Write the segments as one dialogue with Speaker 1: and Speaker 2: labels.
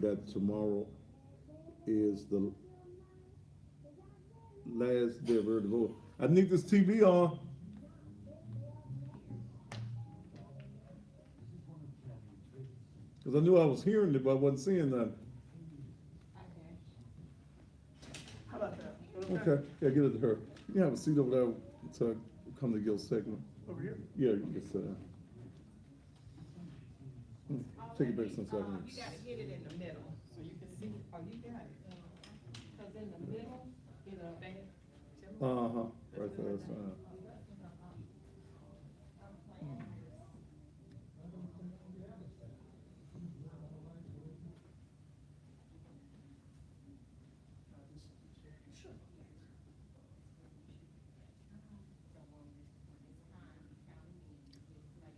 Speaker 1: that tomorrow is the last day of early voting. I need this TV on because I knew I was hearing it, but I wasn't seeing nothing.
Speaker 2: How about that?
Speaker 1: Okay, yeah, get it to her. You can have a seat over there to come to your segment.
Speaker 2: Over here?
Speaker 1: Yeah, you can sit down. Take it back some seconds.
Speaker 3: You gotta get it in the middle, so you can see, oh, you got it. Cause in the middle, it'll back.
Speaker 1: Uh-huh, right there, that's fine.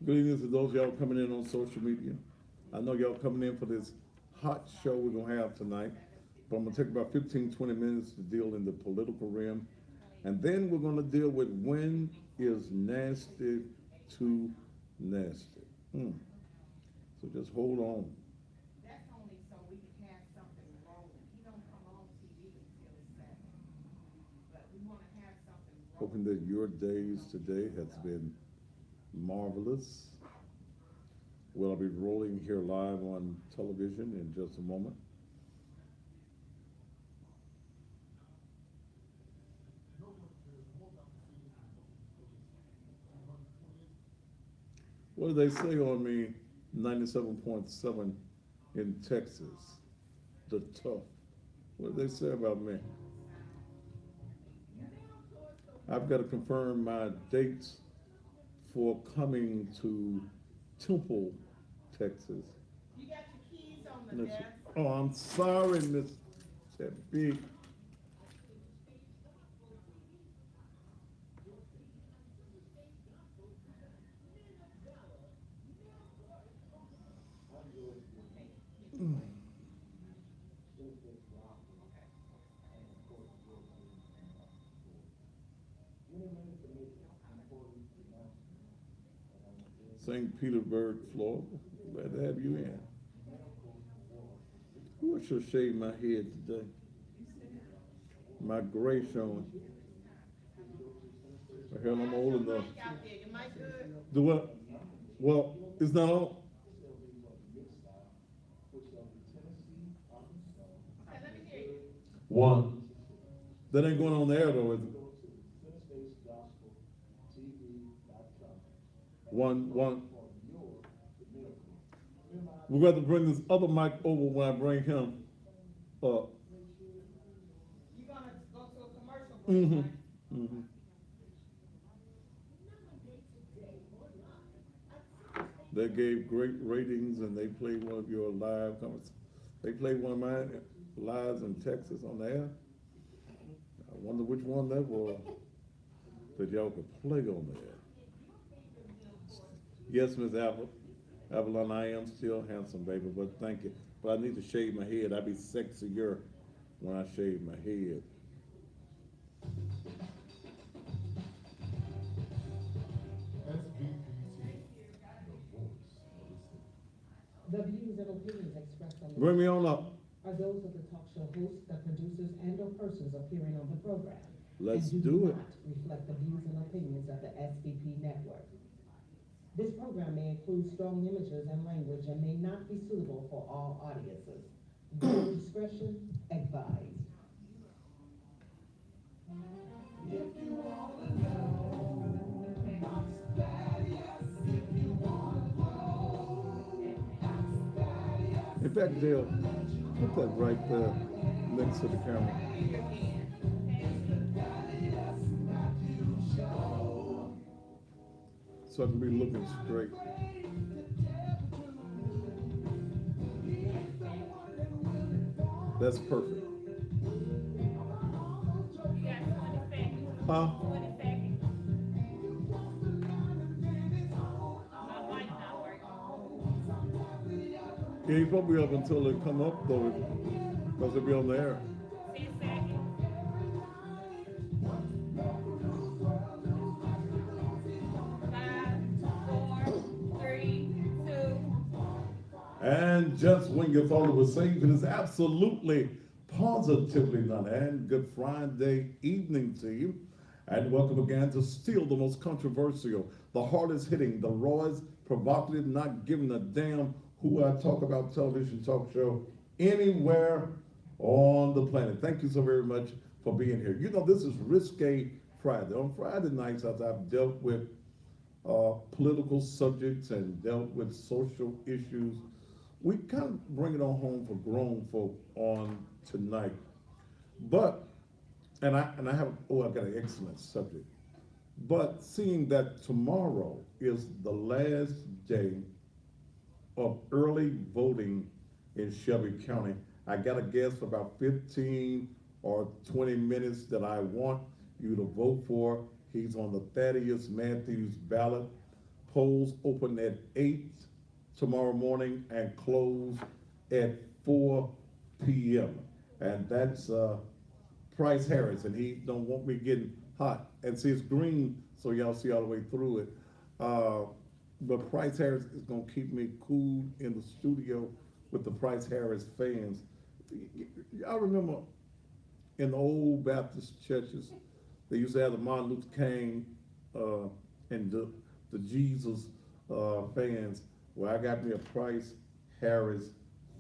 Speaker 1: Good evening to those y'all coming in on social media. I know y'all coming in for this hot show we're gonna have tonight, but I'm gonna take about 15, 20 minutes to deal in the political realm. And then we're gonna deal with when is nasty too nasty. So just hold on.
Speaker 3: That's only so we can have something rolling. He don't come on TV until it's 7. But we wanna have something rolling.
Speaker 1: Hoping that your days today has been marvelous. Well, I'll be rolling here live on television in just a moment. What do they say on me? 97.7 in Texas. The tough. What do they say about me? I've got to confirm my dates for coming to Temple, Texas.
Speaker 3: You got your keys on the desk.
Speaker 1: Oh, I'm sorry, Miss Big. St. Petersburg, Florida. Glad to have you in. Who should shave my head today? My gray showing. Hell, I'm old enough.
Speaker 3: Your mic good?
Speaker 1: Do what? Well, it's not on.
Speaker 3: Okay, let me hear you.
Speaker 1: One. That ain't going on the air though, is it? One. We're going to bring this other mic over when I bring him up.
Speaker 3: You're gonna go to a commercial break, right?
Speaker 1: They gave great ratings and they played one of your live comments. They played one of mine lives in Texas on the air. I wonder which one that was that y'all could play on the air. Yes, Miss Avalon, I am still handsome, baby, but thank you. But I need to shave my head. I be sexier when I shave my head.
Speaker 4: The views and opinions expressed on the
Speaker 1: Bring me on up.
Speaker 4: are those of the talk show hosts, the producers, and/or persons appearing on the program.
Speaker 1: Let's
Speaker 4: and
Speaker 1: do it.
Speaker 4: not reflect the views and opinions of the SVP network. This program may include strong images and language and may not be suitable for all audiences. Viewer discretion advised.
Speaker 1: In fact, Dale, put that right there next to the camera. So I can be looking straight. That's perfect.
Speaker 3: You got 20 seconds.
Speaker 1: Huh?
Speaker 3: 20 seconds. My mic not working.
Speaker 1: He ain't supposed to be up until they come up though, because they'll be on the air.
Speaker 3: 10 seconds. 5, 4, 3, 2.
Speaker 1: And And just when you thought it was safe, it is absolutely, positively not. And good Friday evening to you. And welcome again to still the most controversial, the hardest hitting, the rawest, provocative, not giving a damn who I talk about television talk show anywhere on the planet. Thank you so very much for being here. You know, this is Risque Friday. On Friday nights, as I've dealt with political subjects and dealt with social issues, we kind of bring it on home for grown folk on tonight. But, and I have, I've got an excellent subject. But seeing that tomorrow is the last day of early voting in Shelby County, I got a guess for about 15 or 20 minutes that I want you to vote for. He's on the Thaddeus Matthews ballot. Polls open at 8 tomorrow morning and close at 4 p.m. And that's Price Harris, and he don't want me getting hot. And see, it's green, so y'all see all the way through it. But Price Harris is gonna keep me cool in the studio with the Price Harris fans. Y'all remember in the old Baptist churches, they used to have the Martin Luther King and the Jesus fans. Well, I got me a Price Harris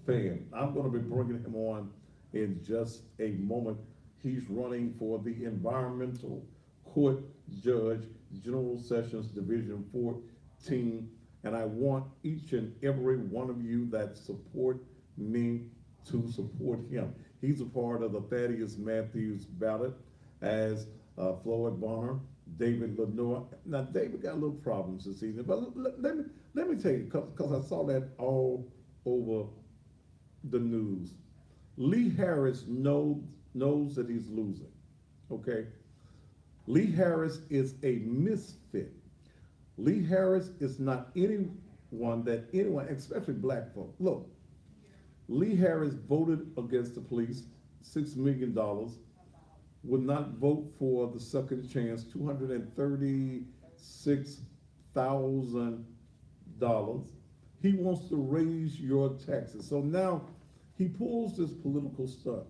Speaker 1: fan. I'm going to be bringing him on in just a moment. He's running for the Environmental Court Judge, General Sessions Division 14, and I want each and every one of you that support me to support him. He's a part of the Thaddeus Matthews ballot, as Floyd Bonner, David Lenoir. Now, David got a little problems this evening, but let me tell you, because I saw that all over the news. Lee Harris knows that he's losing, okay? Lee Harris is a misfit. Lee Harris is not anyone, especially black folk. Look, Lee Harris voted against the police, $6 million, would not vote for the second chance, $236,000. He wants to raise your taxes. So now he pulls this political stunt.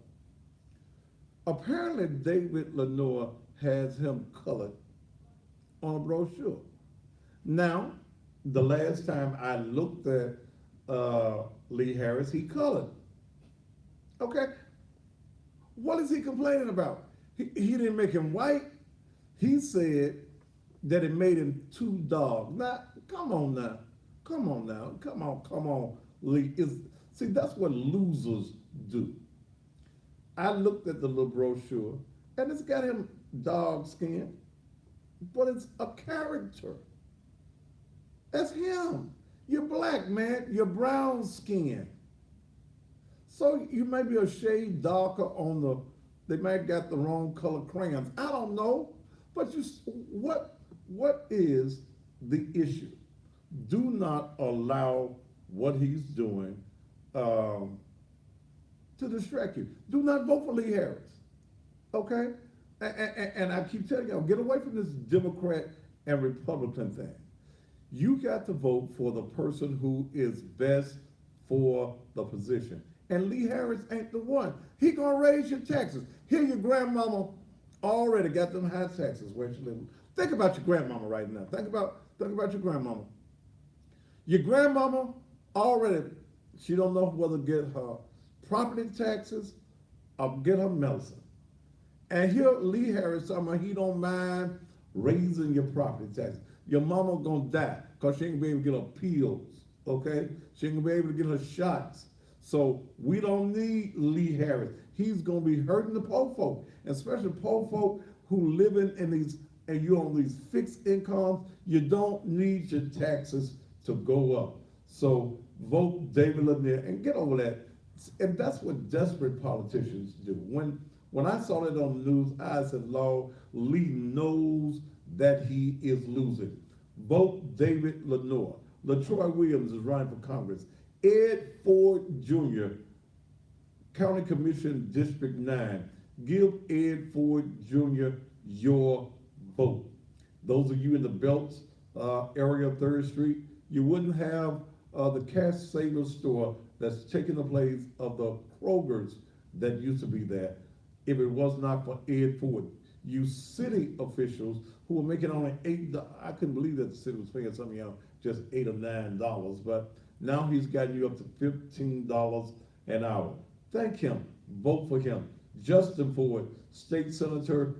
Speaker 1: Apparently David Lenoir has him colored on a brochure. Now, the last time I looked at Lee Harris, he colored. Okay? What is he complaining about? He didn't make him white. He said that it made him too dark. Now, come on, Lee. See, that's what losers do. I looked at the little brochure, and it's got him dark skin, but it's a character. That's him. You're black, man. You're brown skin. So you may be a shade darker on they might have got the wrong color crayons. I don't know. But what is the issue? Do not allow what he's doing to distract you. Do not vote for Lee Harris, okay? And I keep telling you, get away from this Democrat and Republican thing. You got to vote for the person who is best for the position. And Lee Harris ain't the one. He gonna raise your taxes. Here your grandmama already got them high taxes where she lives. Think about your grandmama right now. Think about your grandmama. Your grandmama already, she don't know whether to get her property taxes or get her medicine. And here Lee Harris talking about he don't mind raising your property taxes. Your mama gonna die because she ain't gonna be able to get her pills, okay? She ain't gonna be able to get her shots. So we don't need Lee Harris. He's gonna be hurting the poor folk, especially poor folk who living in these, and you're on these fixed incomes. You don't need your taxes to go up. So vote David Lanier and get over that. And that's what desperate politicians do. When I saw that on the news, I said, Lord, Lee knows that he is losing. Vote David Lenoir. LaTroy Williams is running for Congress. Ed Ford Jr., County Commission District 9. Give Ed Ford Jr. your vote. Those of you in the Belts area of 3rd Street, you wouldn't have the Cash Saver store that's taking the place of the Krogers that used to be there. If it was not for Ed Ford, you city officials who were making only I couldn't believe that the city was paying some of y'all just $8 or $9, but now he's gotten you up to $15 an hour. Thank him, vote for him. Justin Ford, State Senator,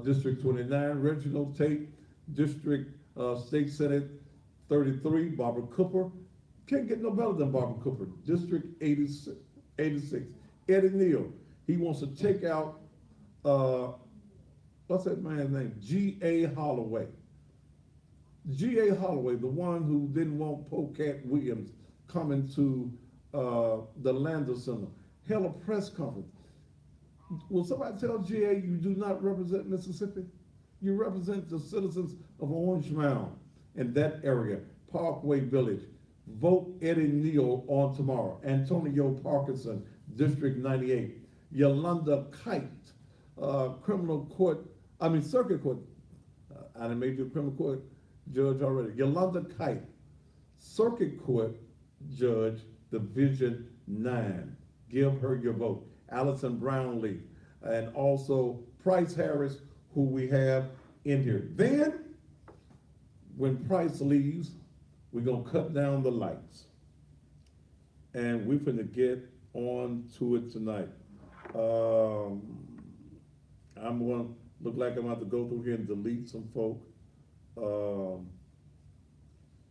Speaker 1: District 29, Reginald Tate, District, State Senate 33, Barbara Cooper. Can't get no better than Barbara Cooper, District 86. Eddie Neal, he wants to take out, what's that man's name? G.A. Holloway. G.A. Holloway, the one who didn't want Polecat Williams coming to the Lander Center, held a press conference. Will somebody tell G.A. you do not represent Mississippi? You represent the citizens of Orange Mound in that area, Parkway Village. Vote Eddie Neal on tomorrow. Antonio Parkinson, District 98. Yolanda Kite, Circuit Court. I done made you a criminal court judge already. Yolanda Kite, Circuit Court Judge, Division 9. Give her your vote. Allison Brownlee, and also Price Harris, who we have in here. Then, when Price leaves, we're gonna cut down the lights. And we're gonna get on to it tonight. I'm gonna look like I'm about to go through here and delete some folk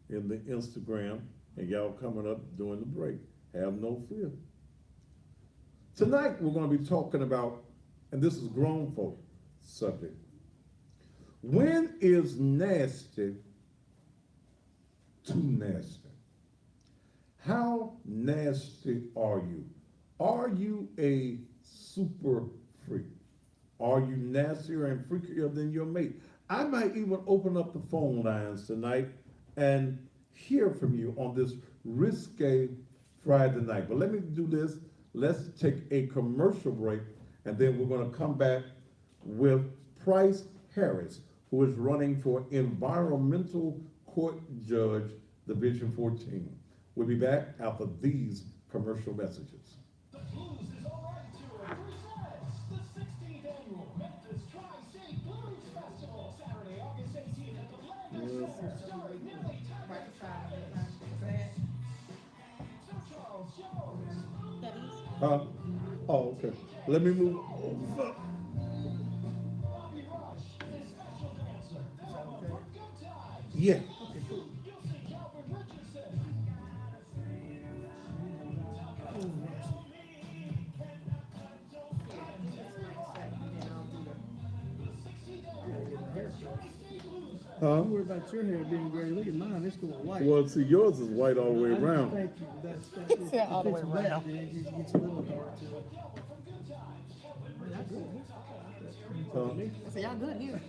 Speaker 1: in the Instagram, and y'all coming up during the break. Have no fear. Tonight, we're gonna be talking about, and this is grown folk subject. When is nasty too nasty? How nasty are you? Are you a super freak? Are you nastier and freakier than your mate? I might even open up the phone lines tonight and hear from you on this risque Friday night. But let me do this. Let's take a commercial break, and then we're gonna come back with Price Harris, who is running for Environmental Court Judge, Division 14. We'll be back after these commercial messages.
Speaker 5: The Blues is all right tour presents the 16th annual Memphis Tri-State Blues Festival, Saturday, August 18th at the Landers Center, starring Millie Tiger Travis, Sir Charles Jones,
Speaker 1: Huh? Oh, okay. Let me move over.
Speaker 5: Bobby Rush, and a special dancer. They're all for good times.
Speaker 1: Yeah.
Speaker 5: You'll see Calvin Richardson.
Speaker 1: Huh?
Speaker 2: Don't worry about your hair being gray. Look at mine, it's going white.
Speaker 1: Well, see, yours is white all the way around.
Speaker 2: Thank you. That's it.
Speaker 6: All the way
Speaker 2: It's black,
Speaker 6: around.
Speaker 2: then it gets a little dark to it.
Speaker 1: Huh?
Speaker 6: I said, y'all good here.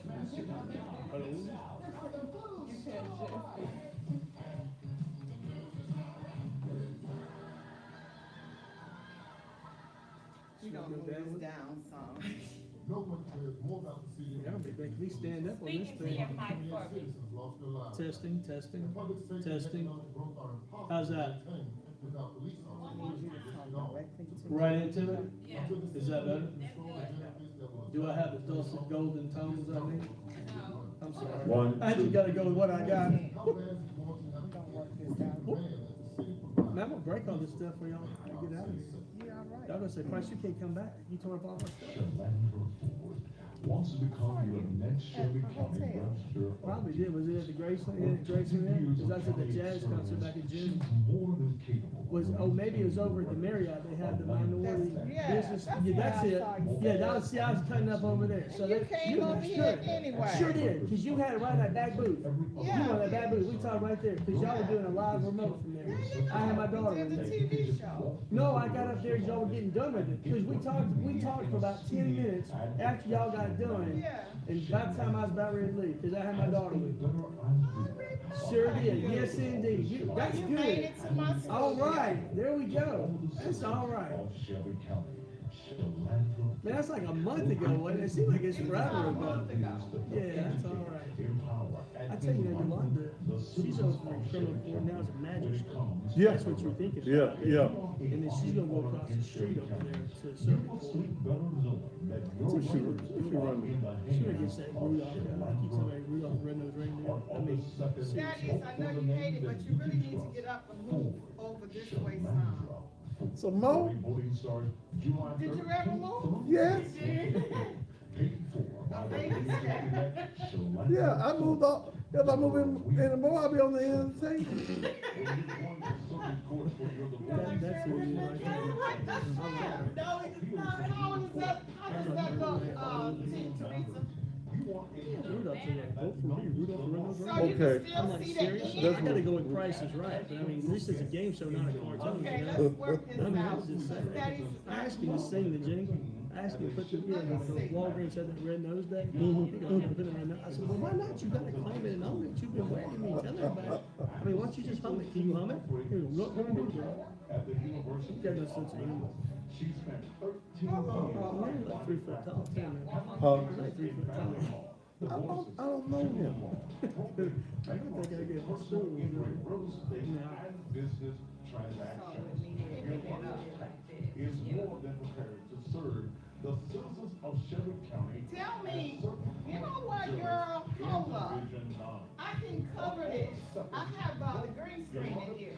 Speaker 3: You gonna move this down some.
Speaker 7: No one cares more about the city.
Speaker 2: Y'all be making me stand up on this
Speaker 3: Speaking to
Speaker 2: thing.
Speaker 3: your mic for me.
Speaker 7: Citizens lost their lives.
Speaker 2: Testing, testing.
Speaker 7: And public safety and
Speaker 2: Testing.
Speaker 7: economic growth are impossible
Speaker 2: How's
Speaker 7: to
Speaker 2: that?
Speaker 7: maintain without police officers.
Speaker 2: Right into it?
Speaker 3: Yeah.
Speaker 2: Is that better? Do I have the dulcet golden tones I need? I'm sorry.
Speaker 1: One,
Speaker 2: I just
Speaker 1: two.
Speaker 2: gotta go with what I got.
Speaker 7: How bad is it going to have to get the demand that the city provides?
Speaker 2: Man, I'm gonna break all this stuff for y'all to get out of here. Y'all gonna say, Price, you can't come back. You tore up all my stuff.
Speaker 8: Landra Ford wants to become your next Shelby County Webster.
Speaker 2: Probably did. Was it at the Graceland? Because I was at the jazz concert back in June.
Speaker 8: She's more than capable.
Speaker 2: Maybe it was over at the Marriott. They had the minority
Speaker 9: Yeah,
Speaker 2: business.
Speaker 9: that's
Speaker 2: Yeah,
Speaker 9: where
Speaker 2: that's
Speaker 9: I
Speaker 2: it.
Speaker 9: saw you.
Speaker 2: Yeah, that was, see, I was cutting up over there. So
Speaker 9: You
Speaker 2: that-
Speaker 9: came over here
Speaker 2: sure.
Speaker 9: anyway.
Speaker 2: Sure did, because you had it right in that back booth.
Speaker 9: Yeah.
Speaker 2: You were in that back booth. We talked right there, because y'all were doing a live remote from there. I had my daughter
Speaker 9: We
Speaker 2: in
Speaker 9: did the
Speaker 2: there.
Speaker 9: TV show.
Speaker 2: No, I got up there as y'all were getting done with it, because we talked for about 10 minutes after y'all got done.
Speaker 9: Yeah.
Speaker 2: And by the time I was about ready to leave, because I had my daughter with me. Sure did, yes indeed. That's
Speaker 9: You made
Speaker 2: good.
Speaker 9: it to my school.
Speaker 2: All right, there we go. That's all right.
Speaker 8: Of Shelby County, Shalantha
Speaker 2: Man, that's like a month ago, wasn't it? It seems like it's forever ago. Yeah, that's all right. I tell you, that Yolanda, she's over in criminal court now as a magistrate.
Speaker 1: Yeah.
Speaker 2: That's what you're thinking
Speaker 1: Yeah,
Speaker 2: about.
Speaker 1: yeah.
Speaker 2: And then she's gonna go across the street over there to circuit court.
Speaker 1: What's she running?
Speaker 2: She gonna get that Rudolph, I keep saying Rudolph the Red-Nosed Reindeer. I mean, seriously.
Speaker 3: Thaddeus, I know you hate it, but you really need to get up and move over this way some.
Speaker 1: So Mo,
Speaker 3: Did you ever move?
Speaker 1: yes,
Speaker 3: Amazing.
Speaker 1: yeah, I moved up. If I move in Mo, I'll be on the NC.
Speaker 2: That's who it is right there.
Speaker 3: No, it's not. How does that look, Teresa?
Speaker 2: Rudolph said that, vote for me, Rudolph the Red-Nosed
Speaker 3: So
Speaker 2: Reindeer.
Speaker 3: you can
Speaker 1: Okay.
Speaker 2: I'm
Speaker 3: still
Speaker 2: like,
Speaker 3: see
Speaker 2: serious?
Speaker 3: that.
Speaker 2: I gotta go with Price is Right, but I mean, this is a game show, not a cartoon.
Speaker 3: Okay,
Speaker 2: you know?
Speaker 3: let's work this
Speaker 2: I mean,
Speaker 3: out.
Speaker 2: that's just saying.
Speaker 3: Thaddeus,
Speaker 2: I asked him to sing the jingle. I asked him to put the, Walgreens had that red nose day. He goes, "I'm putting it right now." I said, well, why not? You gotta claim it and own it. You've been wearing me. Tell everybody. I mean, why don't you just hum it? Can you hum it? He goes, look, what do you got no sense of humor.
Speaker 8: She spent 13
Speaker 2: I'm only like 3 foot tall. Tell me.
Speaker 1: Huh?
Speaker 2: I'm like 3 foot tall.
Speaker 1: I don't know him.
Speaker 2: I don't think I get my stool.
Speaker 8: real estate and business transactions. Is more than prepared to serve the citizens of Shelby County.
Speaker 3: Tell me, you know what, girl? Hold up.
Speaker 8: Division 9.
Speaker 3: I can cover this. I have, the green screen in here.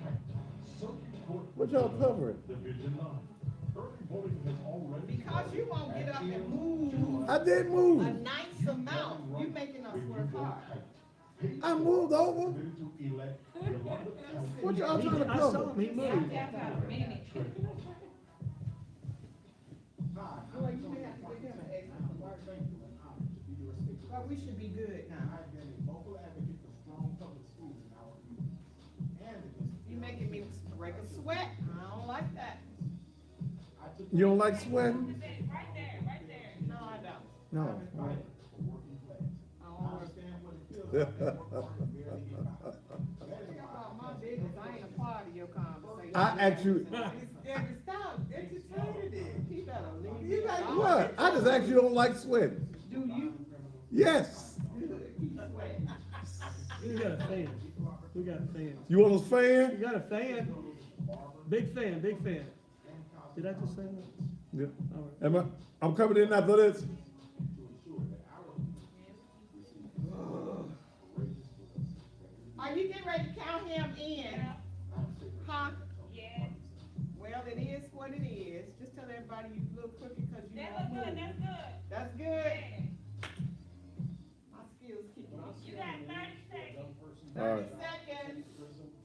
Speaker 8: Circuit Court
Speaker 1: What y'all covering?
Speaker 8: Division 9. Early voting has already.
Speaker 3: Because you won't get up and move
Speaker 1: I did
Speaker 3: a
Speaker 1: move.
Speaker 3: nice amount. You making us work hard.
Speaker 1: I moved over.
Speaker 8: To elect Yolanda County.
Speaker 1: What y'all trying to
Speaker 2: I saw
Speaker 1: cover?
Speaker 2: him, he moved.
Speaker 3: Well, you may have to give him an extra. But we should be good now.
Speaker 7: I've been a vocal advocate for strong public schools in our community. And against,
Speaker 3: You making me break a sweat. I don't like that.
Speaker 7: I took
Speaker 1: You don't like sweating?
Speaker 3: No, I don't.
Speaker 1: No.
Speaker 7: for working class.
Speaker 3: I
Speaker 7: I
Speaker 3: don't work.
Speaker 7: understand what it feels like to work hard and barely get by. That is
Speaker 3: Talk about my business. I ain't a part of your conversation.
Speaker 1: I actually,
Speaker 3: Stop entertaining it. He better leave me alone.
Speaker 1: what? I just actually don't like sweating.
Speaker 3: Do you?
Speaker 1: Yes.
Speaker 3: Good. Keep sweating.
Speaker 2: We got a fan. We got a fan.
Speaker 1: You want a
Speaker 2: We
Speaker 1: fan?
Speaker 2: got a fan. Big fan, big fan. Did I just say that?
Speaker 1: Yeah.
Speaker 2: All right.
Speaker 1: Am I, I'm coming in after this.
Speaker 3: Are you getting ready to count him in? Huh? Yes. Well, it is what it is. Just tell everybody you look crooked because you don't move. That's good. My skills keep me. You got 30 seconds.
Speaker 1: All right.
Speaker 3: 30 seconds.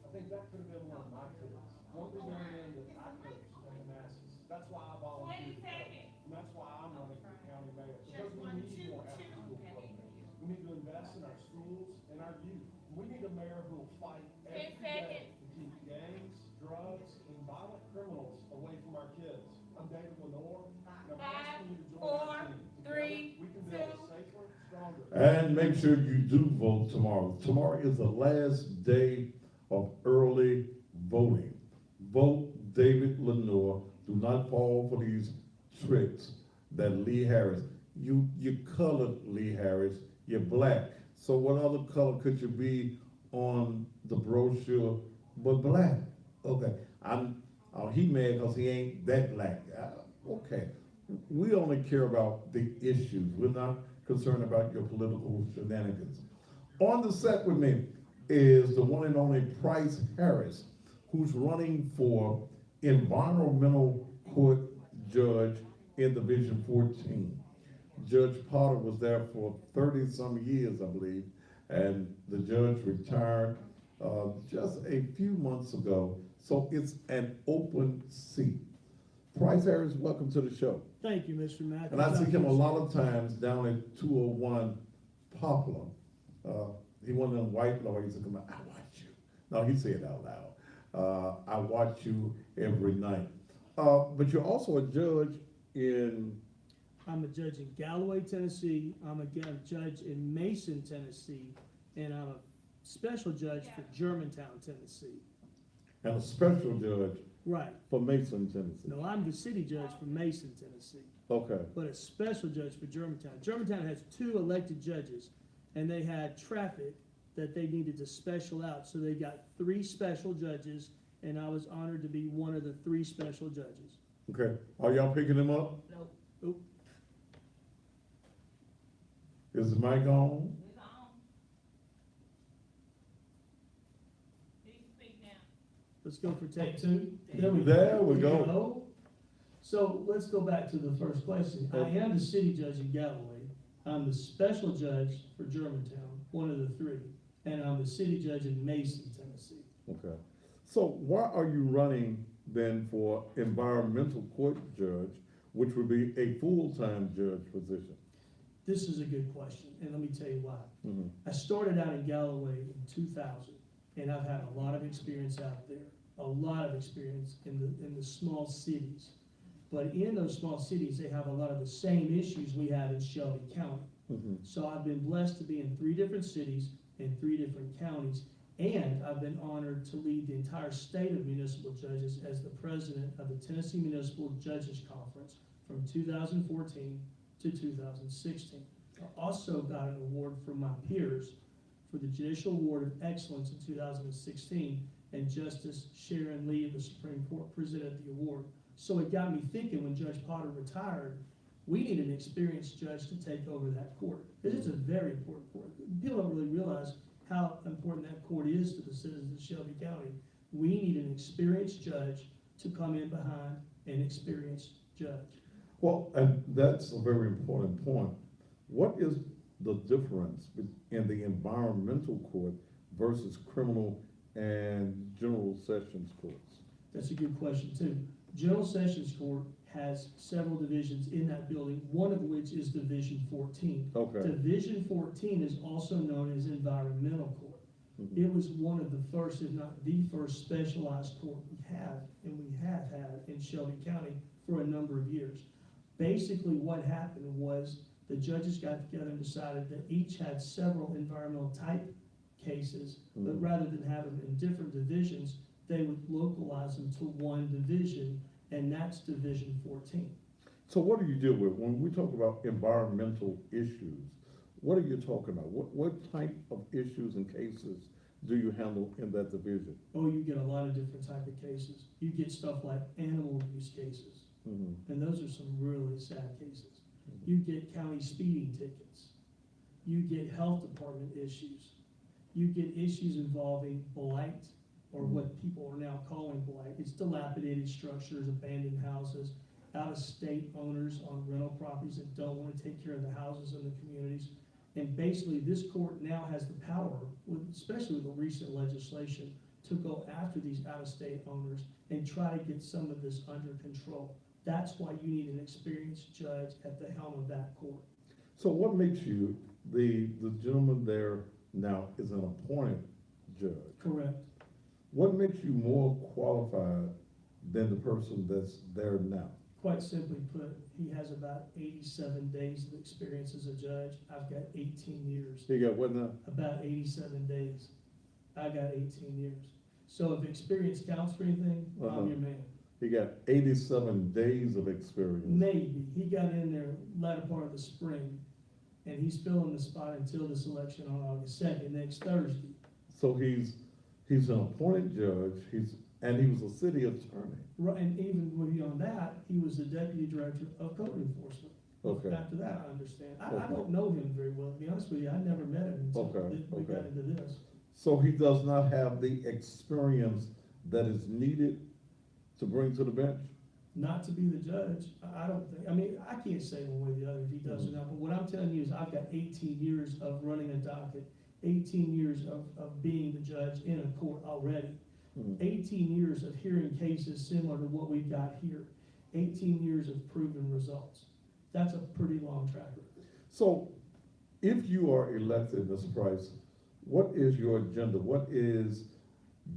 Speaker 7: I think that could have been one of my kids. What we learned in the I coach in the masses. That's why I volunteered. And that's why I'm running for county mayor. Because we need more after school programs. We need to invest in our schools and our youth. We need a mayor who will fight every day to keep gangs, drugs, and violent criminals away from our kids. I'm David Lenore, and I'm asking you to join our team. Together, we can build a safer, stronger.
Speaker 1: And make sure you do vote tomorrow. Tomorrow is the last day of early voting. Vote David Lenore. Do not fall for these tricks that Lee Harris. You colored, Lee Harris. You're black. So what other color could you be on the brochure but black? Okay. He mad because he ain't that black. Okay. We only care about the issues. We're not concerned about your political shenanigans. On the set with me is the one and only Price Harris, who's running for environmental court judge in Division 14. Judge Potter was there for 30-some years, I believe, and the judge retired just a few months ago. So it's an open seat. Price Harris, welcome to the show.
Speaker 2: Thank you, Mr. Matthews.
Speaker 1: And I see him a lot of times down at 201 Poplar. He one of them white lawyers that come out, I watch you. No, he said it out loud. I watch you every night. But you're also a judge in,
Speaker 2: I'm a judge in Galloway, Tennessee. I'm a judge in Mason, Tennessee. And I'm a special judge for Germantown, Tennessee.
Speaker 1: and a special judge
Speaker 2: Right.
Speaker 1: for Mason, Tennessee?
Speaker 2: No, I'm the city judge for Mason, Tennessee,
Speaker 1: Okay,
Speaker 2: but a special judge for Germantown. Germantown has 2 elected judges, and they had traffic that they needed to special out, so they got 3 special judges, and I was honored to be one of the 3 special judges.
Speaker 1: okay. Are y'all picking him up?
Speaker 3: Nope.
Speaker 2: Oop.
Speaker 1: Is the mic on?
Speaker 3: It's on. Please speak now.
Speaker 2: Let's go for take 2. There we go.
Speaker 1: There we go.
Speaker 2: So let's go back to the first question. I am the city judge in Galloway. I'm the special judge for Germantown, one of the 3, and I'm the city judge in Mason, Tennessee.
Speaker 1: Okay. So why are you running then for environmental court judge, which would be a full-time judge position?
Speaker 2: This is a good question, and let me tell you why.
Speaker 1: Mhm.
Speaker 2: I started out in Galloway in 2000, and I've had a lot of experience out there, a lot of experience in the small cities. But in those small cities, they have a lot of the same issues we have in Shelby County.
Speaker 1: Mhm.
Speaker 2: So I've been blessed to be in 3 different cities and 3 different counties, and I've been honored to lead the entire state of municipal judges as the president of the Tennessee Municipal Judges Conference from 2014 to 2016. I also got an award from my peers for the Judicial Award of Excellence in 2016, and Justice Sharon Lee of the Supreme Court presented the award. So it got me thinking, when Judge Potter retired, we need an experienced judge to take over that court, because it's a very important court. People don't really realize how important that court is to the citizens of Shelby County. We need an experienced judge to come in behind an experienced judge.
Speaker 1: Well, and that's a very important point. What is the difference in the environmental court versus criminal and general sessions courts?
Speaker 2: That's a good question too. General Sessions Court has several divisions in that building, one of which is Division 14.
Speaker 1: Okay.
Speaker 2: Division 14 is also known as Environmental Court.
Speaker 1: Mhm.
Speaker 2: It was one of the first, if not the first, specialized court we have, and we have had in Shelby County for a number of years. Basically, what happened was the judges got together and decided that each had several environmental type cases, but
Speaker 1: Mhm.
Speaker 2: rather than have them in different divisions, they would localize them to one division, and that's Division 14.
Speaker 1: So what do you deal with when we talk about environmental issues? What are you talking about? What type of issues and cases do you handle in that division?
Speaker 2: Oh, you get a lot of different type of cases. You get stuff like animal abuse cases,
Speaker 1: Mhm.
Speaker 2: and those are some really sad cases. You get county speeding tickets. You get health department issues. You get issues involving blight, or what people are now calling blight. It's dilapidated structures, abandoned houses, out-of-state owners on rental properties that don't want to take care of the houses in the communities. And basically, this court now has the power, especially with the recent legislation, to go after these out-of-state owners and try to get some of this under control. That's why you need an experienced judge at the helm of that court.
Speaker 1: So what makes you, the gentleman there now is an appointed judge.
Speaker 2: Correct.
Speaker 1: What makes you more qualified than the person that's there now?
Speaker 2: Quite simply put, he has about 87 days of experience as a judge. I've got 18 years.
Speaker 1: He got what now?
Speaker 2: About 87 days. I got 18 years. So if experience counts for anything,
Speaker 1: Uh-huh.
Speaker 2: I'm your man.
Speaker 1: He got 87 days of experience.
Speaker 2: Maybe. He got in there latter part of the spring, and he's filling the spot until this election on August 2nd, next Thursday.
Speaker 1: So he's an appointed judge, and he was a city attorney.
Speaker 2: Right, and even beyond that, he was the deputy director of code enforcement.
Speaker 1: Okay.
Speaker 2: After that, I understand. I
Speaker 1: Okay.
Speaker 2: don't know him very well, to be honest with you. I never met him until
Speaker 1: Okay,
Speaker 2: we got
Speaker 1: okay.
Speaker 2: into this.
Speaker 1: So he does not have the experience that is needed to bring to the bench?
Speaker 2: Not to be the judge, I don't think, I mean, I can't say one way or the other if he does or not, but what I'm telling you is I've got 18 years of running a docket, 18 years of being the judge in a court already,
Speaker 1: Mhm.
Speaker 2: 18 years of hearing cases similar to what we've got here, 18 years of proven results. That's a pretty long track record.
Speaker 1: So if you are elected, Mr. Price, what is your agenda? What is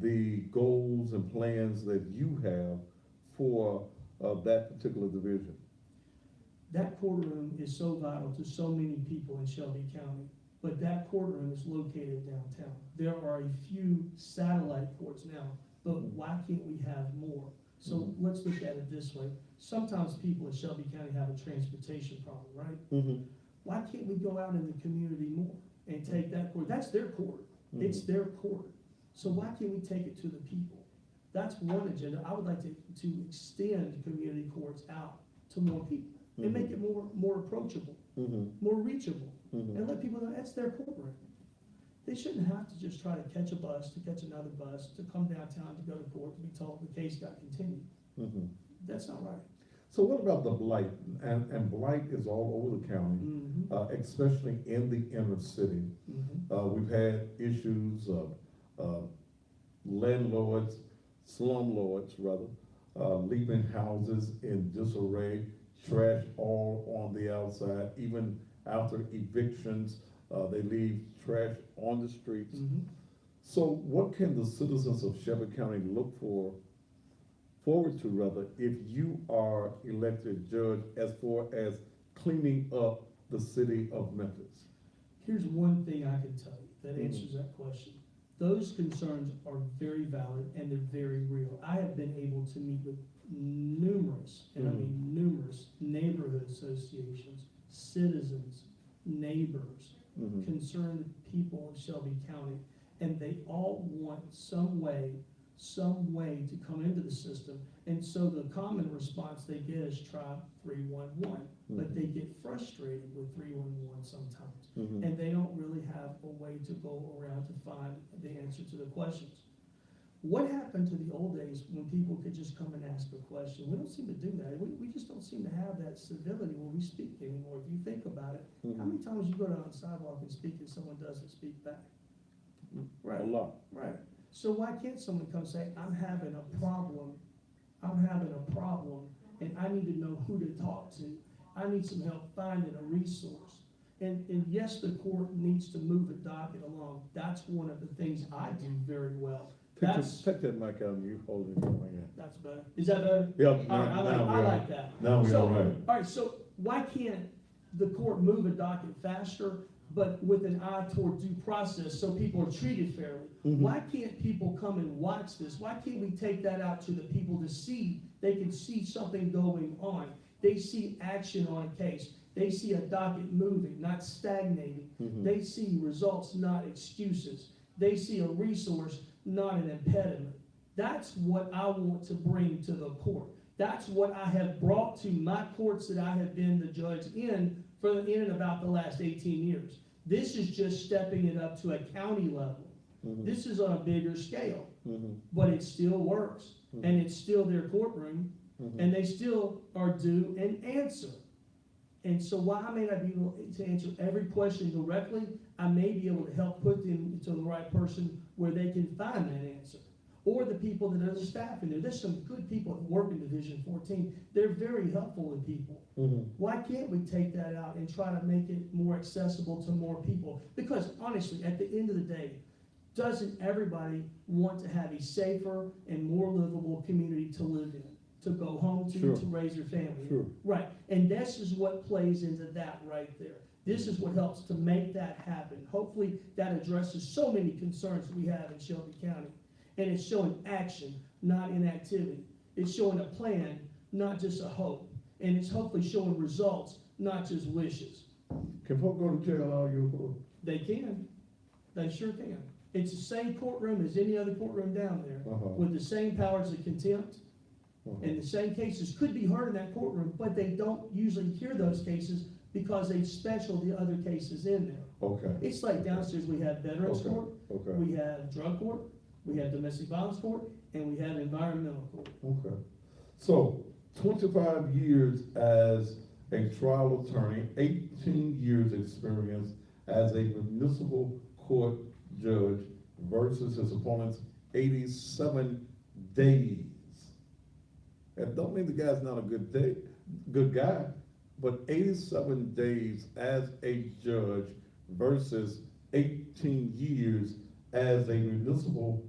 Speaker 1: the goals and plans that you have for that particular division?
Speaker 2: That courtroom is so vital to so many people in Shelby County, but that courtroom is located downtown. There are a few satellite courts now, but why can't we have more? So let's look at it this way. Sometimes people in Shelby County have a transportation problem, right?
Speaker 1: Mm-hmm.
Speaker 2: Why can't we go out in the community more and take that court? That's their court. It's their court. So why can't we take it to the people? That's one agenda. I would like to extend community courts out to more people and make it more approachable, more reachable, and let people know that's their courtroom. They shouldn't have to just try to catch a bus, to catch another bus, to come downtown to go to court, to be told the case got continued. That's not right.
Speaker 1: So what about the blight? And blight is all over the county, especially in the inner city. We've had issues of landlords, slumlords rather, leaving houses in disarray, trash all on the outside. Even after evictions, they leave trash on the streets. So what can the citizens of Shelby County look forward to rather, if you are elected judge, as far as cleaning up the city of Memphis?
Speaker 2: Here's one thing I can tell you that answers that question. Those concerns are very valid and they're very real. I have been able to meet with numerous, and I mean numerous, neighborhood associations, citizens, neighbors, concerned people in Shelby County, and they all want some way to come into the system. And so the common response they get is try 311, but they get frustrated with 311 sometimes, and they don't really have a way to go around to find the answer to the questions. What happened to the old days when people could just come and ask a question? We don't seem to do that. We just don't seem to have that civility when we speak anymore. If you think about it, how many times you go down the sidewalk and speak and someone doesn't speak back? Right.
Speaker 1: A lot.
Speaker 2: Right. So why can't someone come say, I'm having a problem, and I need to know who to talk to. I need some help finding a resource. And yes, the court needs to move a docket along. That's one of the things I do very well.
Speaker 1: Take that mic out and you hold it in your hand.
Speaker 2: That's better. Is that better?
Speaker 1: Yeah,
Speaker 2: I like that.
Speaker 1: Now we're
Speaker 2: So,
Speaker 1: all right.
Speaker 2: all right, so why can't the court move a docket faster, but with an eye toward due process so people are treated fairly? Why can't people come and watch this? Why can't we take that out to the people to see? They can see something going on. They see action on a case. They see a docket moving, not stagnating. They see results, not excuses. They see a resource, not an impediment. That's what I want to bring to the court. That's what I have brought to my courts that I have been the judge in and about the last 18 years. This is just stepping it up to a county level. This is on a bigger scale, but it still works, and it's still their courtroom, and they still are due an answer. And so while I may not be able to answer every question directly, I may be able to help put them to the right person where they can find that answer. Or the people that are the staff in there. There's some good people that work in Division 14. They're very helpful to people. Why can't we take that out and try to make it more accessible to more people? Because honestly, at the end of the day, doesn't everybody want to have a safer and more livable community to live in, to go home to, to raise your family?
Speaker 1: Sure.
Speaker 2: Right, and this is what plays into that right there. This is what helps to make that happen. Hopefully that addresses so many concerns we have in Shelby County. And it's showing action, not inactivity. It's showing a plan, not just a hope. And it's hopefully showing results, not just wishes.
Speaker 1: Can folk go to jail all year for?
Speaker 2: They can. They sure can. It's the same courtroom as any other courtroom down there, with the same powers of contempt. And the same cases could be heard in that courtroom, but they don't usually hear those cases because they special the other cases in there.
Speaker 1: Okay.
Speaker 2: It's like downstairs we have Veterans Court,
Speaker 1: Okay.
Speaker 2: we have Drug Court, we have Domestic Violence Court, and we have Environmental Court.
Speaker 1: Okay. So 25 years as a trial attorney, 18 years experience as a municipal court judge versus his opponent's 87 days. That don't mean the guy's not a good guy, but 87 days as a judge versus 18 years as a municipal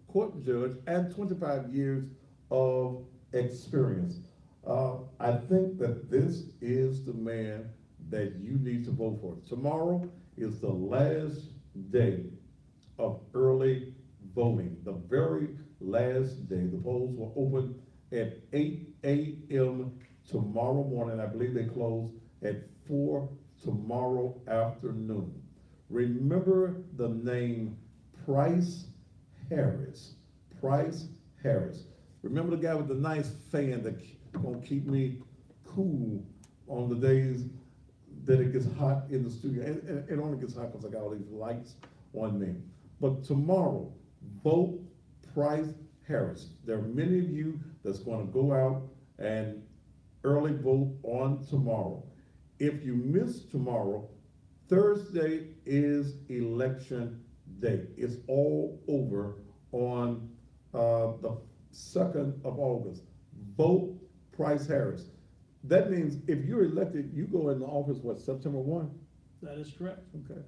Speaker 1: court judge and 25 years of experience. I think that this is the man that you need to vote for. Tomorrow is the last day of early voting, the very last day. The polls will open at 8 a.m. tomorrow morning. I believe they close at 4 tomorrow afternoon. Remember the name Price Harris. Price Harris. Remember the guy with the nice fan that gonna keep me cool on the days that it gets hot in the studio. And it only gets hot because I got all these lights on me. But tomorrow, vote Price Harris. There are many of you that's gonna go out and early vote on tomorrow. If you miss tomorrow, Thursday is election day. It's all over on the 2nd of August. Vote Price Harris. That means if you're elected, you go into office, what, September 1?
Speaker 2: That is correct.
Speaker 1: Okay.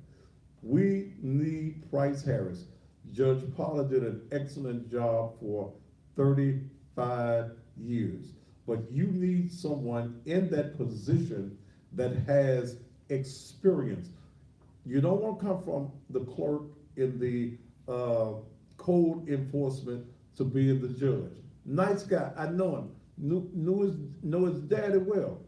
Speaker 1: We need Price Harris. Judge Pollard did an excellent job for 35 years. But you need someone in that position that has experience. You don't want to come from the clerk in the code enforcement to being the judge. Nice guy, I know him, know his daddy well.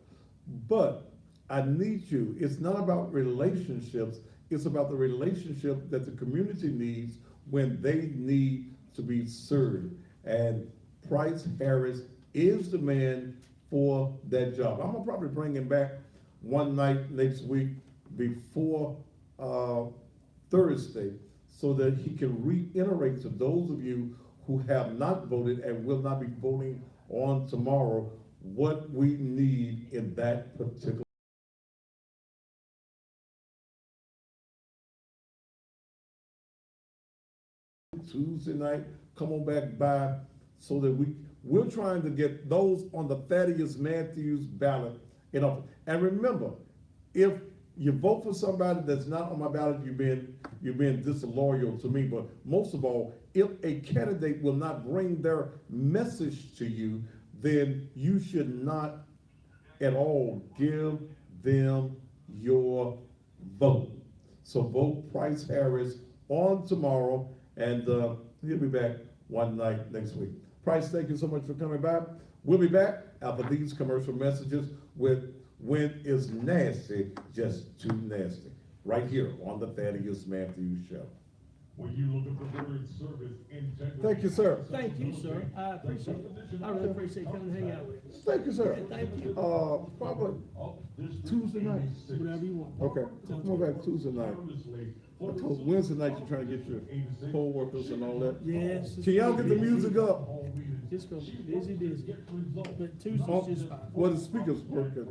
Speaker 1: But I need you, it's not about relationships, it's about the relationship that the community needs when they need to be served. And Price Harris is the man for that job. I'm gonna probably bring him back one night next week before Thursday so that he can reiterate to those of you who have not voted and will not be voting on tomorrow what we need in that particular Tuesday night. Come on back by so that we're trying to get those on the Thaddeus Matthews ballot. And remember, if you vote for somebody that's not on my ballot, you're being disloyal to me. But most of all, if a candidate will not bring their message to you, then you should not at all give them your vote. So vote Price Harris on tomorrow, and he'll be back one night next week. Price, thank you so much for coming by. We'll be back after these commercial messages with When Is Nasty Just Too Nasty, right here on the Thaddeus Matthews Show.
Speaker 8: When you look at the word service, integrity.
Speaker 1: Thank you, sir.
Speaker 2: Thank you, sir. I appreciate it. I really appreciate coming and hang out with us.
Speaker 1: Thank you, sir.
Speaker 2: Yeah, thank you.
Speaker 1: Probably Tuesday night.
Speaker 2: Whatever you want.
Speaker 1: Okay, come on back Tuesday night. Because Wednesday night you're trying to get your poll workers and all that.
Speaker 2: Yes.
Speaker 1: Can y'all get the music up?
Speaker 2: It's gonna be busy. But Tuesday's just fine.
Speaker 1: Well, the speakers working.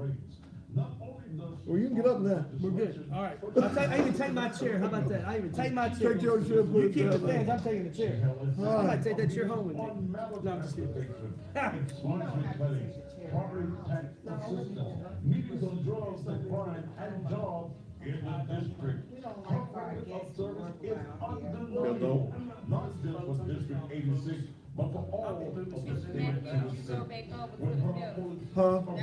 Speaker 1: Well, you can get up now.
Speaker 2: We're good. All right. I even take my chair. How about that? I even take my chair.
Speaker 1: Take your chair, put
Speaker 2: You
Speaker 1: it
Speaker 2: keep the
Speaker 1: down.
Speaker 2: fans. I'm taking the chair. I might take that chair home with me. No, I'm just kidding.
Speaker 8: Property tax assistance, meetings on drugs and crime and jobs in the district. Coverage of service is undeniable, not just for District 86, but for all of the state and the city. When
Speaker 1: Huh?
Speaker 8: what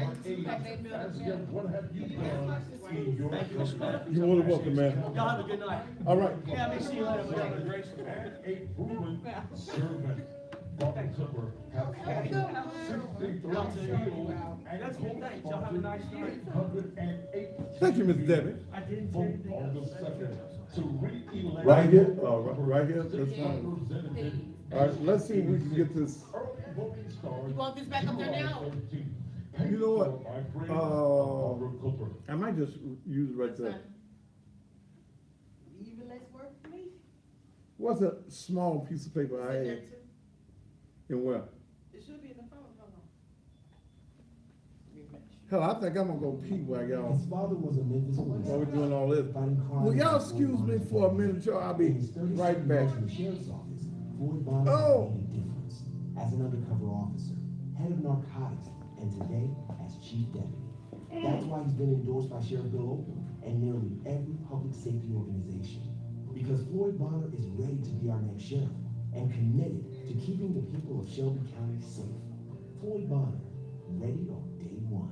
Speaker 8: have you done in your district?
Speaker 1: You're more than welcome, man.
Speaker 2: Y'all have a good night.
Speaker 1: All right.
Speaker 2: Yeah, make sure you let us have a great
Speaker 8: And a proven servant. Robert Tupper have fought 63 fields and
Speaker 2: That's good. Thanks. Y'all have a nice night.
Speaker 8: 808
Speaker 1: Thank you, Miss Debbie.
Speaker 2: I didn't say
Speaker 8: vote
Speaker 2: anything
Speaker 8: on
Speaker 2: else.
Speaker 8: the second to re-elect.
Speaker 1: Right here? Right here? That's fine.
Speaker 8: Representative
Speaker 1: All right, let's see if we can get this.
Speaker 8: early voting starts
Speaker 3: You want this back up there now?
Speaker 8: July 13th.
Speaker 1: You know what?
Speaker 8: My friend,
Speaker 1: Uh,
Speaker 8: Robert Cooper.
Speaker 1: I might just use it right there.
Speaker 3: Even less work for me?
Speaker 1: What's a small piece of paper I
Speaker 3: Send
Speaker 1: had?
Speaker 3: that to-
Speaker 1: And where?
Speaker 3: It should be in the phone, hold on.
Speaker 1: Hell, I think I'm gonna go pee while y'all,
Speaker 6: His father was a Memphis police.
Speaker 1: while we're doing all this.
Speaker 6: Fighting crime.
Speaker 1: Will y'all excuse me for a minute, y'all? I'll be
Speaker 6: In his 37
Speaker 1: right back.
Speaker 6: years in the sheriff's office, Floyd Bonner
Speaker 1: Oh.
Speaker 6: made a difference as an undercover officer, head of narcotics, and today as chief deputy. That's why he's been endorsed by Sheriff Bill Oldham and nearly every public safety organization. Because Floyd Bonner is ready to be our next sheriff and committed to keeping the people of Shelby County safe. Floyd Bonner, ready on day one.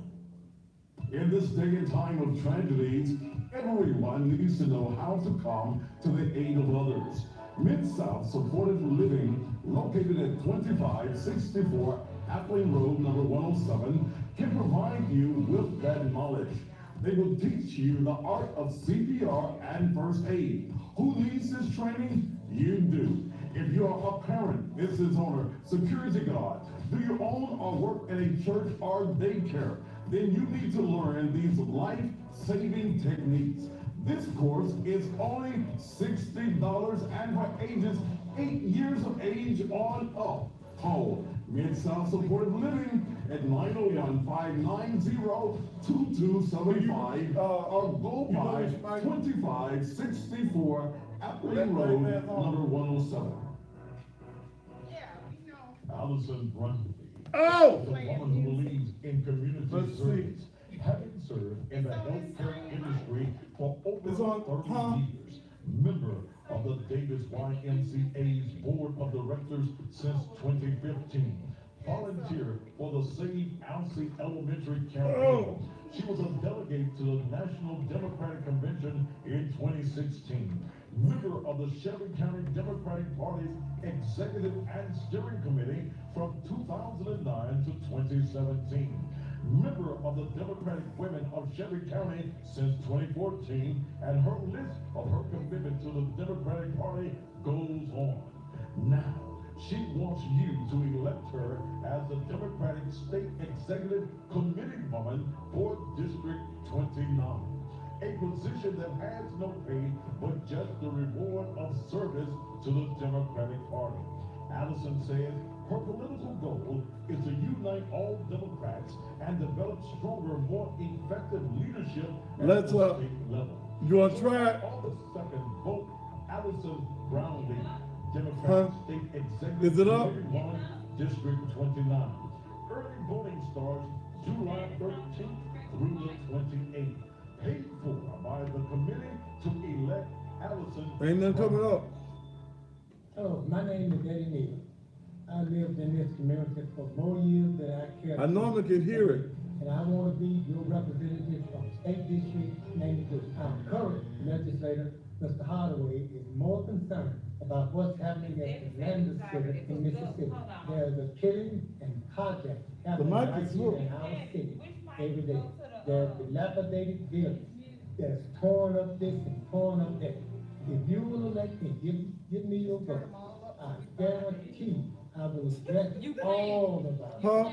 Speaker 8: In this day and time of tragedies, everyone needs to know how to come to the aid of others. Mid-South Supportive Living located at 2564 Appling Road, number 107, can provide you with that knowledge. They will teach you the art of CPR and first aid. Who needs this training? You do. If you are a parent, business owner, security guard, do you own or work in a church or daycare, then you need to learn these life-saving techniques. This course is only $60 and for ages 8 years of age on up. Call Mid-South Supportive Living at 901-590-2275 or go by 2564 Appling Road, number 107.
Speaker 3: Yeah, we know.
Speaker 8: Allison Brundley.
Speaker 1: Oh!
Speaker 8: The woman who believes in community
Speaker 1: Let's see.
Speaker 8: service, having served in the healthcare industry for over
Speaker 1: It's on,
Speaker 8: 30 years. Member of the Davis YMCA's Board of Directors since 2015. Volunteer for the Save Alcee Elementary campaign. She was a delegate to the National Democratic Convention in 2016. Member of the Shelby County Democratic Party's Executive and Steering Committee from 2009 to 2017. Member of the Democratic Women of Shelby County since 2014, and her list of her commitment to the Democratic Party goes on. Now, she wants you to elect her as the Democratic State Executive Committee woman for District 29. A position that has no pay, but just the reward of service to the Democratic Party. Allison says her political goal is to unite all Democrats and develop stronger, more effective leadership at
Speaker 1: Let's,
Speaker 8: the state level.
Speaker 1: You wanna try it?
Speaker 8: August 2nd, vote Allison Brownlee, Democratic
Speaker 1: Huh?
Speaker 8: State Executive
Speaker 1: Is it up?
Speaker 8: Committee 1, District 29. Early voting starts July 13th through the 28th. Paid for by the committee to elect Allison.
Speaker 1: Ain't nothing coming up.
Speaker 9: Hello, my name is Eddie Neal. I lived in this community for more years than I care.
Speaker 1: I normally can hear it.
Speaker 9: And I want to be your representative from State District 92. Our current legislator, Mr. Hardaway, is more concerned about what's happening at the Landis City in Mississippi. There's a killing and carjacking happening
Speaker 1: mic
Speaker 9: right
Speaker 1: is
Speaker 9: here
Speaker 1: low.
Speaker 9: in our city every day. There's dilapidated buildings. There's torn up this and torn up that. If you will elect me, give me your vote, I guarantee I will address all of our.
Speaker 1: Huh?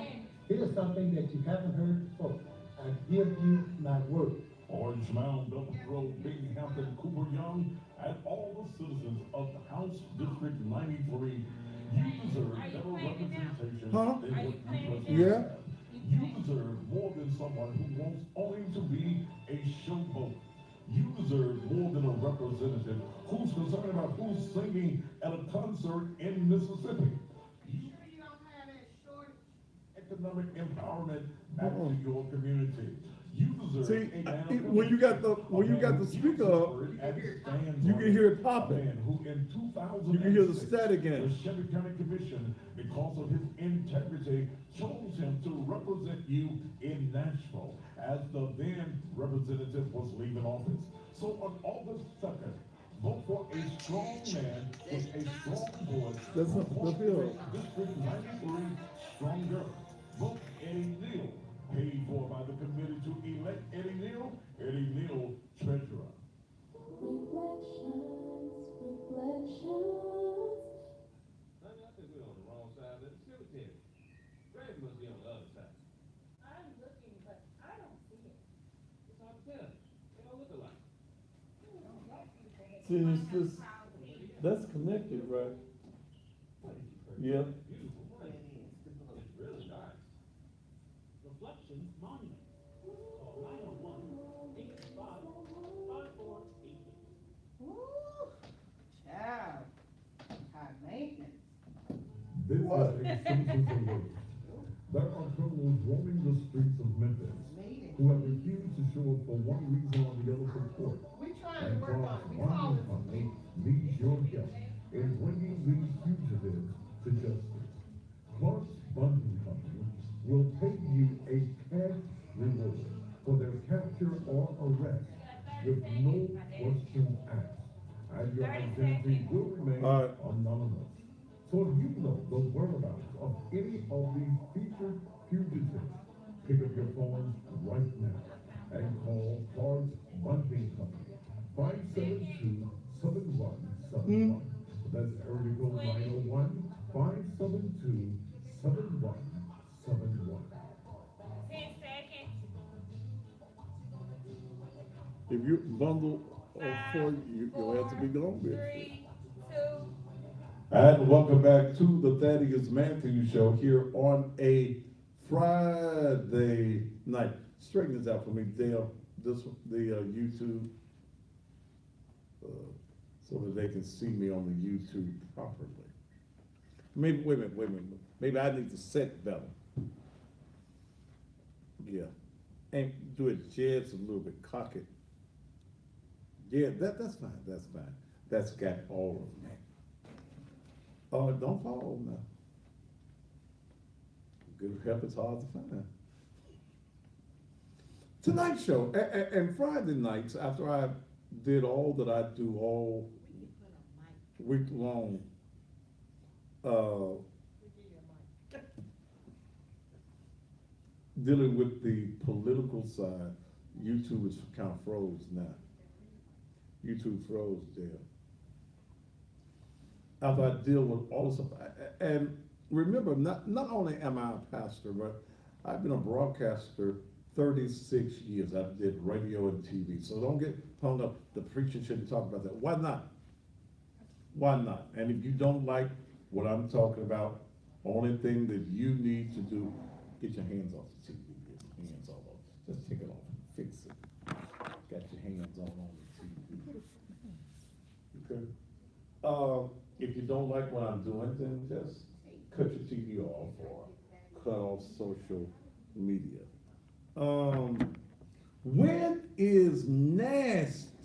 Speaker 9: Here's something that you haven't heard before. I give you my word.
Speaker 8: Orange Mound, Double Road, Binghamton, Cooper Young, and all the citizens of the House District 93, you deserve better representation
Speaker 1: Huh?
Speaker 8: than what you present.
Speaker 1: Yeah?
Speaker 8: You deserve more than someone who wants only to be a showboat. You deserve more than a representative who's concerned about who's singing at a concert in Mississippi. You
Speaker 3: Sure you don't have that short.
Speaker 8: economic empowerment back to your community. You deserve
Speaker 1: See,
Speaker 8: a man of
Speaker 1: when you got the speaker up, you can hear it
Speaker 8: A
Speaker 1: popping.
Speaker 8: man who in 2006,
Speaker 1: You can hear the static in it.
Speaker 8: the Shelby County Commission, because of his integrity, chose him to represent you in Nashville as the then representative was leaving office. So on August 2nd, vote for a strong man with a strong voice.
Speaker 1: That's
Speaker 8: who
Speaker 1: not-
Speaker 8: wants
Speaker 1: that's
Speaker 8: to
Speaker 1: it.
Speaker 8: make District 93 stronger. Vote Eddie Neal, paid for by the committee to elect Eddie Neal, treasurer.
Speaker 10: Honey, I think we're on the wrong side of the cemetery. Grave must be on the other side.
Speaker 11: I'm looking, but I don't see it.
Speaker 10: It's hard to tell. They don't look alike.
Speaker 1: See, it's just, that's connected, right? Yeah.
Speaker 10: Beautiful. It's really nice.
Speaker 5: Reflections Monument. Call 901-885-5488.
Speaker 3: Child, high maintenance.
Speaker 8: This is a citizen's alert. There are criminals roaming the streets of Memphis who have refused to show up for one reason or the other for court.
Speaker 3: We trying to
Speaker 8: And
Speaker 3: work on,
Speaker 8: Clark's
Speaker 3: we call
Speaker 8: Bonding
Speaker 3: it.
Speaker 8: Company needs your help in bringing these fugitives to justice. Clark's Bonding Company will pay you a cash reward for their capture or arrest with no questions asked, and your identity will remain
Speaker 1: All right.
Speaker 8: anonymous. So if you know the whereabouts of any of these featured fugitives, pick up your phone right now and call Clark's Bundling Company, 572-7171. That's area code 901-572-7171.
Speaker 11: 10 seconds.
Speaker 1: If you bundle or four, you'll have to be gone with.
Speaker 11: 3, 2.
Speaker 1: And welcome back to the Thaddeus Matthews Show here on a Friday night. Straighten this out for me, Dale. The YouTube, so that they can see me on the YouTube properly. Maybe wait a minute. Maybe I need to set better. Yeah, and do it just a little bit cocky. Yeah, that's fine. That's got all of me. Oh, don't fall now. Good help is hard to find. Tonight's show, and Friday nights, after I did all that I do all week long, dealing with the political side, YouTube is kind of froze now. YouTube froze there. After I deal with all this stuff, and remember, not only am I a pastor, but I've been a broadcaster 36 years. I did radio and TV. So don't get hung up, the preacher shouldn't talk about that. Why not? Why not? And if you don't like what I'm talking about, only thing that you need to do, get your hands off the TV. Get your hands all off. Just take it off and fix it. Got your hands on the TV. Okay? If you don't like what I'm doing, then just cut your TV off or cut off social media. When is nasty?